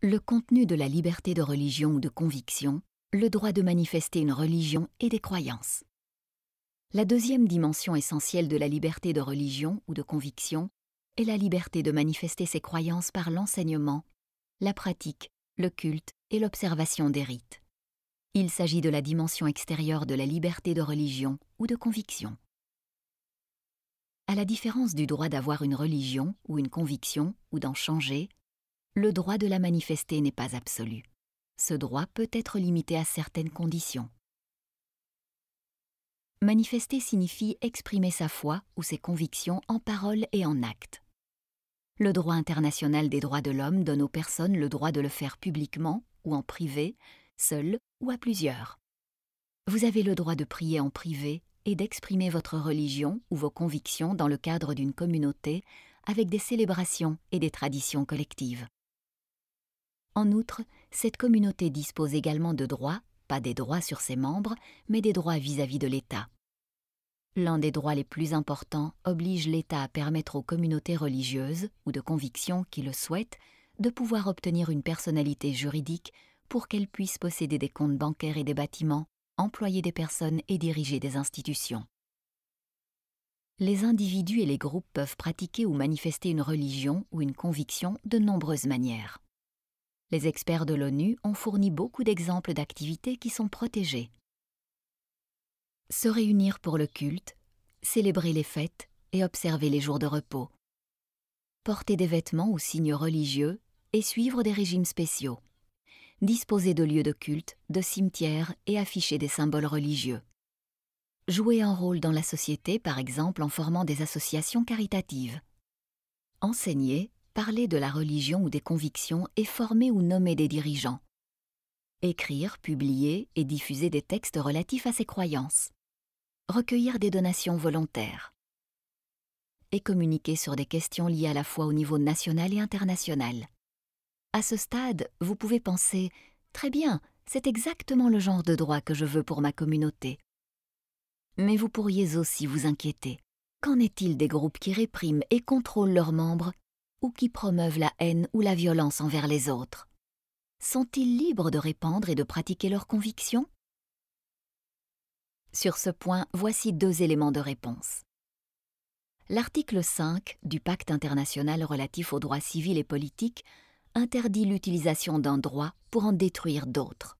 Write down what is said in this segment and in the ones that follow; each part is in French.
Le contenu de la liberté de religion ou de conviction, le droit de manifester une religion et des croyances. La deuxième dimension essentielle de la liberté de religion ou de conviction est la liberté de manifester ses croyances par l'enseignement, la pratique, le culte et l'observation des rites. Il s'agit de la dimension extérieure de la liberté de religion ou de conviction. À la différence du droit d'avoir une religion ou une conviction ou d'en changer, le droit de la manifester n'est pas absolu. Ce droit peut être limité à certaines conditions. Manifester signifie exprimer sa foi ou ses convictions en parole et en acte. Le droit international des droits de l'homme donne aux personnes le droit de le faire publiquement ou en privé, seul ou à plusieurs. Vous avez le droit de prier en privé et d'exprimer votre religion ou vos convictions dans le cadre d'une communauté avec des célébrations et des traditions collectives. En outre, cette communauté dispose également de droits, pas des droits sur ses membres, mais des droits vis-à-vis de l'État. L'un des droits les plus importants oblige l'État à permettre aux communautés religieuses ou de conviction qui le souhaitent de pouvoir obtenir une personnalité juridique pour qu'elles puissent posséder des comptes bancaires et des bâtiments, employer des personnes et diriger des institutions. Les individus et les groupes peuvent pratiquer ou manifester une religion ou une conviction de nombreuses manières. Les experts de l'ONU ont fourni beaucoup d'exemples d'activités qui sont protégées. Se réunir pour le culte, célébrer les fêtes et observer les jours de repos. Porter des vêtements ou signes religieux et suivre des régimes spéciaux. Disposer de lieux de culte, de cimetières et afficher des symboles religieux. Jouer un rôle dans la société, par exemple en formant des associations caritatives. Enseigner, parler de la religion ou des convictions et former ou nommer des dirigeants. Écrire, publier et diffuser des textes relatifs à ses croyances. Recueillir des donations volontaires. Et communiquer sur des questions liées à la foi au niveau national et international. À ce stade, vous pouvez penser « Très bien, c'est exactement le genre de droit que je veux pour ma communauté. » Mais vous pourriez aussi vous inquiéter. Qu'en est-il des groupes qui répriment et contrôlent leurs membres ou qui promeuvent la haine ou la violence envers les autres? Sont-ils libres de répandre et de pratiquer leurs convictions? Sur ce point, voici 2 éléments de réponse. L'article 5 du Pacte international relatif aux droits civils et politiques interdit l'utilisation d'un droit pour en détruire d'autres.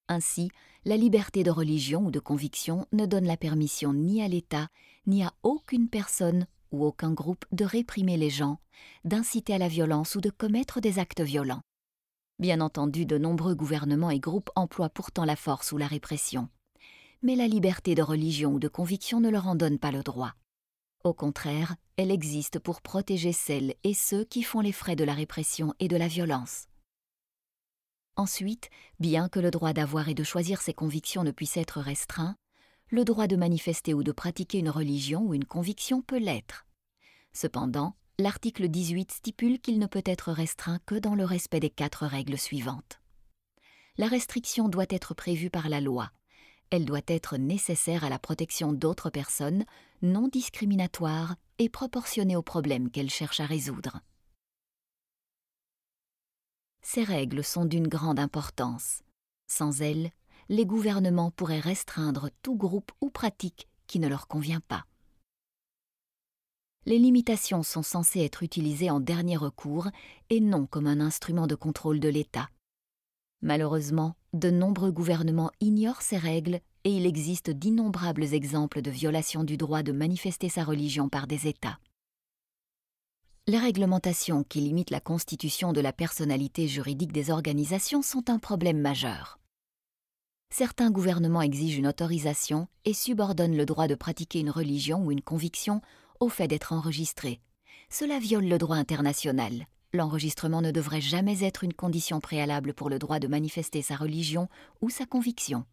Ainsi, la liberté de religion ou de conviction ne donne la permission ni à l'État, ni à aucune personne ou aucun groupe de réprimer les gens, d'inciter à la violence ou de commettre des actes violents. Bien entendu, de nombreux gouvernements et groupes emploient pourtant la force ou la répression. Mais la liberté de religion ou de conviction ne leur en donne pas le droit. Au contraire, elle existe pour protéger celles et ceux qui font les frais de la répression et de la violence. Ensuite, bien que le droit d'avoir et de choisir ses convictions ne puisse être restreint, le droit de manifester ou de pratiquer une religion ou une conviction peut l'être. Cependant, l'article 18 stipule qu'il ne peut être restreint que dans le respect des 4 règles suivantes. La restriction doit être prévue par la loi. Elle doit être nécessaire à la protection d'autres personnes, non discriminatoire et proportionnée aux problèmes qu'elle cherche à résoudre. Ces règles sont d'une grande importance. Sans elles, les gouvernements pourraient restreindre tout groupe ou pratique qui ne leur convient pas. Les limitations sont censées être utilisées en dernier recours et non comme un instrument de contrôle de l'État. Malheureusement, de nombreux gouvernements ignorent ces règles et il existe d'innombrables exemples de violation du droit de manifester sa religion par des États. Les réglementations qui limitent la constitution de la personnalité juridique des organisations sont un problème majeur. Certains gouvernements exigent une autorisation et subordonnent le droit de pratiquer une religion ou une conviction au fait d'être enregistré. Cela viole le droit international. L'enregistrement ne devrait jamais être une condition préalable pour le droit de manifester sa religion ou sa conviction.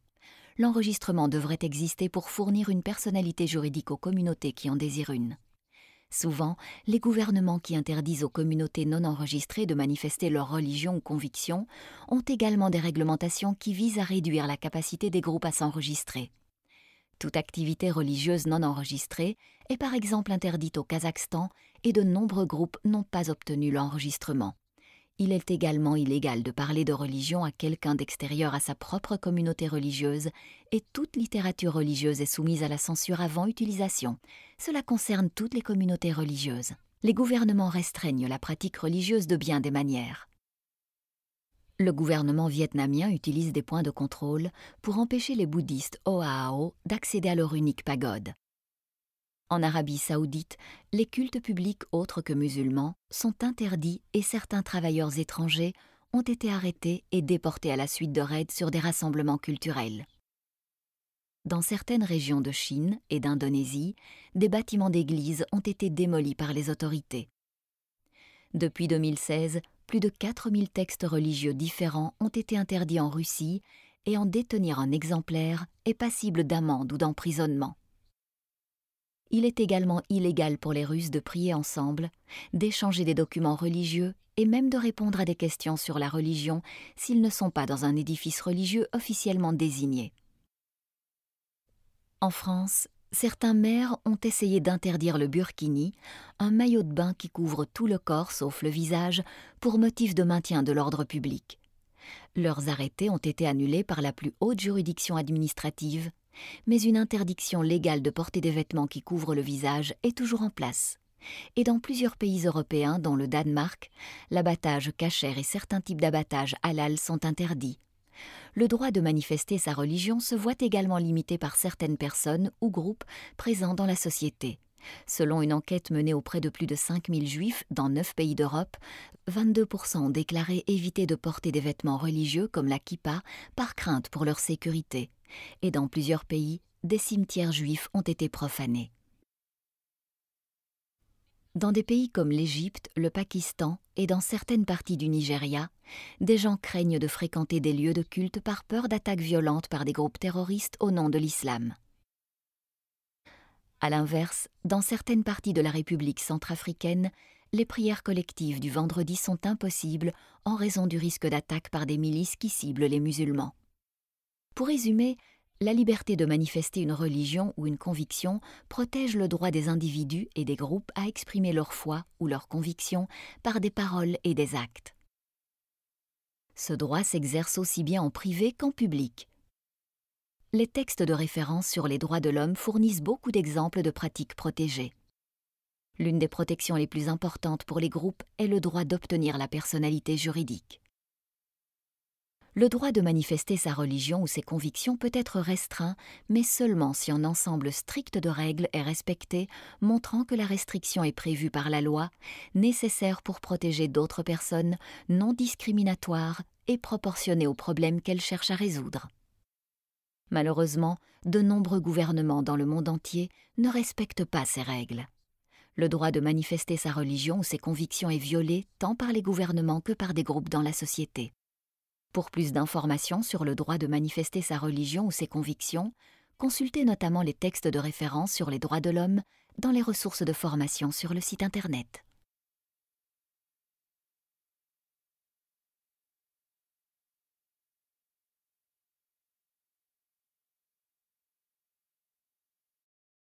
L'enregistrement devrait exister pour fournir une personnalité juridique aux communautés qui en désirent une. Souvent, les gouvernements qui interdisent aux communautés non enregistrées de manifester leur religion ou conviction ont également des réglementations qui visent à réduire la capacité des groupes à s'enregistrer. Toute activité religieuse non enregistrée est par exemple interdite au Kazakhstan et de nombreux groupes n'ont pas obtenu l'enregistrement. Il est également illégal de parler de religion à quelqu'un d'extérieur à sa propre communauté religieuse et toute littérature religieuse est soumise à la censure avant utilisation. Cela concerne toutes les communautés religieuses. Les gouvernements restreignent la pratique religieuse de bien des manières. Le gouvernement vietnamien utilise des points de contrôle pour empêcher les bouddhistes Oahu d'accéder à leur unique pagode. En Arabie saoudite, les cultes publics autres que musulmans sont interdits et certains travailleurs étrangers ont été arrêtés et déportés à la suite de raids sur des rassemblements culturels. Dans certaines régions de Chine et d'Indonésie, des bâtiments d'églises ont été démolis par les autorités. Depuis 2016, plus de 4000 textes religieux différents ont été interdits en Russie et en détenir un exemplaire est passible d'amende ou d'emprisonnement. Il est également illégal pour les Russes de prier ensemble, d'échanger des documents religieux et même de répondre à des questions sur la religion s'ils ne sont pas dans un édifice religieux officiellement désigné. En France, certains maires ont essayé d'interdire le burkini, un maillot de bain qui couvre tout le corps sauf le visage, pour motif de maintien de l'ordre public. Leurs arrêtés ont été annulés par la plus haute juridiction administrative, mais une interdiction légale de porter des vêtements qui couvrent le visage est toujours en place. Et dans plusieurs pays européens, dont le Danemark, l'abattage kasher et certains types d'abattage halal sont interdits. Le droit de manifester sa religion se voit également limité par certaines personnes ou groupes présents dans la société. Selon une enquête menée auprès de plus de 5000 juifs dans 9 pays d'Europe, 22% ont déclaré éviter de porter des vêtements religieux comme la kippa par crainte pour leur sécurité. Et dans plusieurs pays, des cimetières juifs ont été profanés. Dans des pays comme l'Égypte, le Pakistan et dans certaines parties du Nigeria, des gens craignent de fréquenter des lieux de culte par peur d'attaques violentes par des groupes terroristes au nom de l'islam. À l'inverse, dans certaines parties de la République centrafricaine, les prières collectives du vendredi sont impossibles en raison du risque d'attaque par des milices qui ciblent les musulmans. Pour résumer, la liberté de manifester une religion ou une conviction protège le droit des individus et des groupes à exprimer leur foi ou leurs convictions par des paroles et des actes. Ce droit s'exerce aussi bien en privé qu'en public. Les textes de référence sur les droits de l'homme fournissent beaucoup d'exemples de pratiques protégées. L'une des protections les plus importantes pour les groupes est le droit d'obtenir la personnalité juridique. Le droit de manifester sa religion ou ses convictions peut être restreint, mais seulement si un ensemble strict de règles est respecté, montrant que la restriction est prévue par la loi, nécessaire pour protéger d'autres personnes, non discriminatoire et proportionnée aux problèmes qu'elle cherche à résoudre. Malheureusement, de nombreux gouvernements dans le monde entier ne respectent pas ces règles. Le droit de manifester sa religion ou ses convictions est violé tant par les gouvernements que par des groupes dans la société. Pour plus d'informations sur le droit de manifester sa religion ou ses convictions, consultez notamment les textes de référence sur les droits de l'homme dans les ressources de formation sur le site Internet.